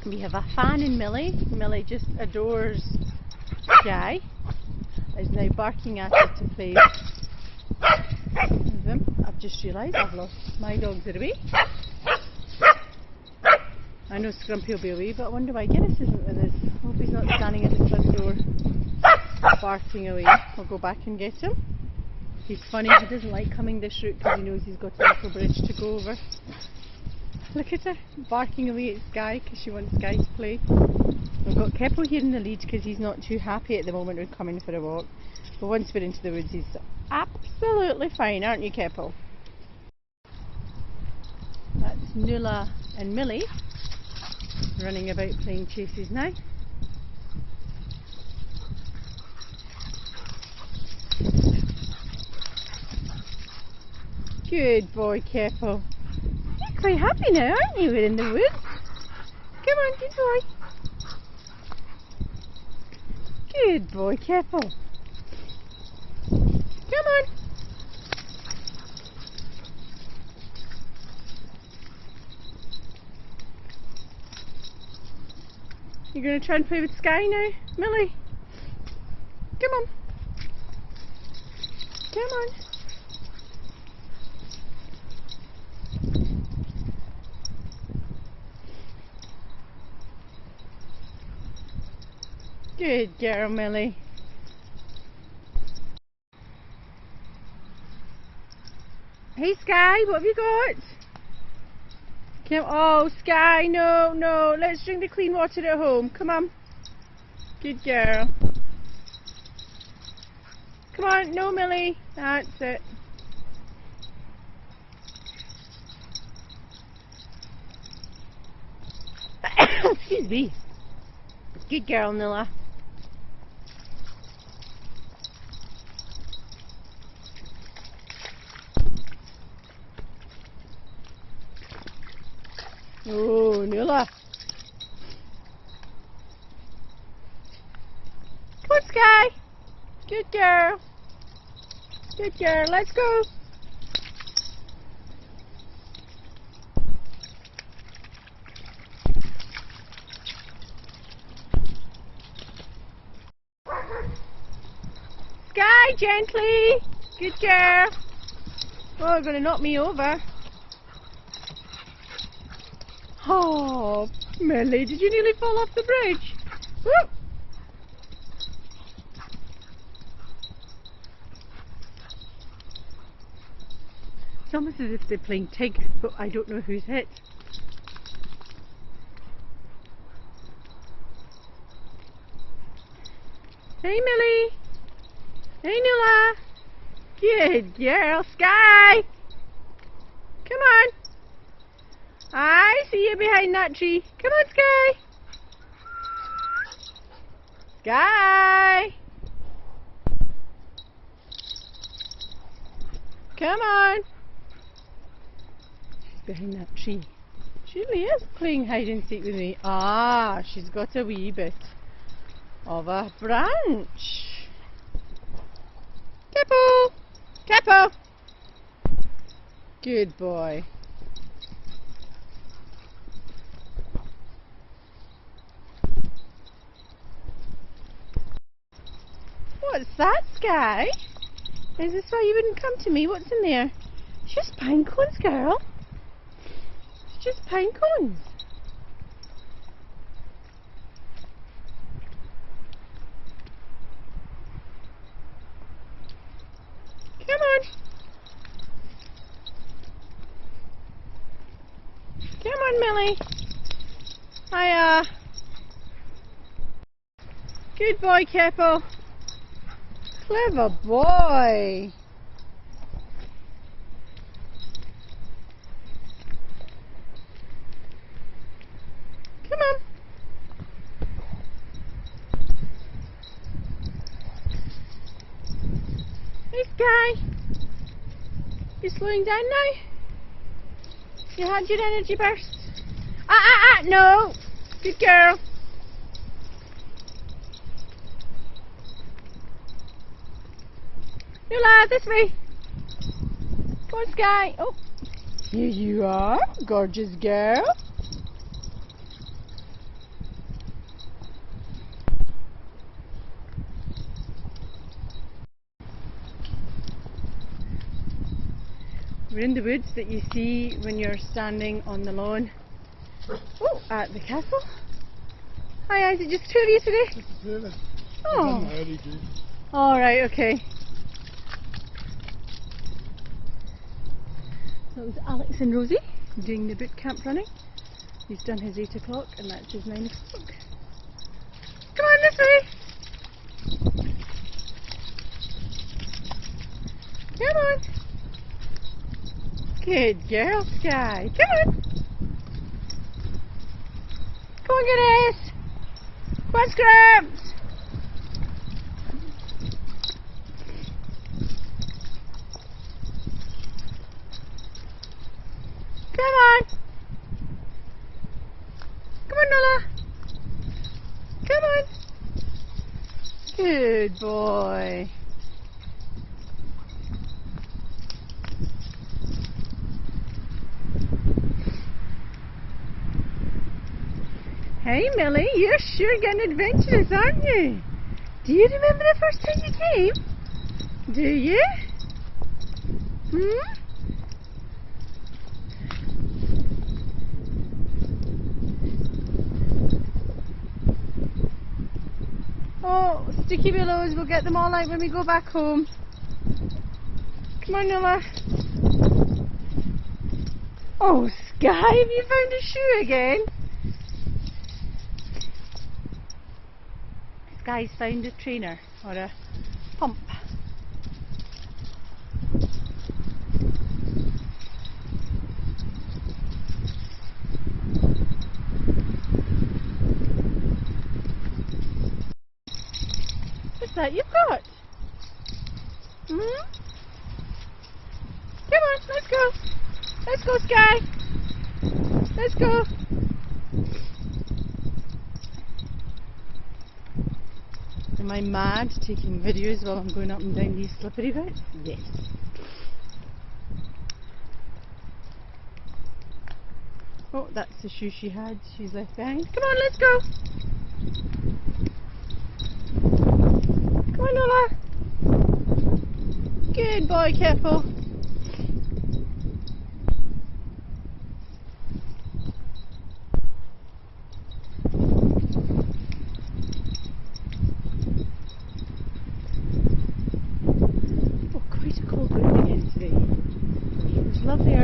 We have a fan in Millie. Millie just adores Sky. Is now barking at her to play with him. I've just realised I've lost my dogs are away. I know Scrumpy will be away, but I wonder why Guinness isn't with us. I hope he's not standing at the front door barking away. I'll go back and get him. He's funny, he doesn't like coming this route because he knows he's got a little bridge to go over. Look at her, barking away at Sky because she wants Sky to play. We've got Keppel here in the lead because he's not too happy at the moment with coming for a walk. But once we're into the woods he's absolutely fine, aren't you Keppel? That's Nuala and Millie running about playing chases now. Good boy Keppel. You're quite happy now, aren't you? We're in the woods. Come on, good boy. Good boy Keppel. Come on. You're going to try and play with Sky now, Millie? Come on. Come on. Good girl, Millie. Hey Sky, what have you got? Oh Sky, no, no, let's drink the clean water at home. Come on. Good girl. Come on, no Millie. That's it. Excuse me. Good girl, Nuala. Oh, Nuala. Come on, Sky. Good girl. Good girl. Let's go. Sky, gently. Good girl. Oh, you're going to knock me over. Oh, Millie, did you nearly fall off the bridge? Whoop. It's almost as if they're playing tag, but I don't know who's hit. Hey, Millie. Hey, Nuala. Good girl, Sky. Come on. I see you behind that tree. Come on, Sky. Sky. Come on. She's behind that tree. She really is playing hide and seek with me. Ah, she's got a wee bit of a branch. Keppel. Keppel. Good boy. What's that, Sky? Is this why you wouldn't come to me? What's in there? It's just pine cones, girl. It's just pine cones. Come on. Come on, Millie. Hiya. Good boy, Keppel. Clever boy. Come on. Hey, Sky. You slowing down now? You had your energy burst? No. Good girl. Nuala, this way. Come on, Sky. Oh, here you are, gorgeous girl. We're in the woods that you see when you're standing on the lawn at the castle. Hi, is it just two of you today? Just the two of us. Oh. Early June. Alright, okay. That was Alex and Rosie doing the boot camp running. He's done his 8 o'clock and that's his 9 o'clock. Come on this way! Come on! Good girl, Sky. Come on! Come on, goodies! Come on, Scrubs! Come on! Come on, Nola! Come on! Good boy! Hey Millie, you're sure getting adventurous, aren't you? Do you remember the first time you came? Do you? Hmm? Oh, sticky willows, we'll get them all out when we go back home. Come on, Nola. Oh, Sky, have you found a shoe again? Sky's found a trainer or a pump. What's that you've got? Hmm? Come on, let's go. Let's go, Sky. Let's go. Am I mad taking videos while I'm going up and down these slippery bits? Yes. Oh, that's the shoe she had. She's left behind. Come on, let's go. Come on, Nola. Good boy, careful. Lovely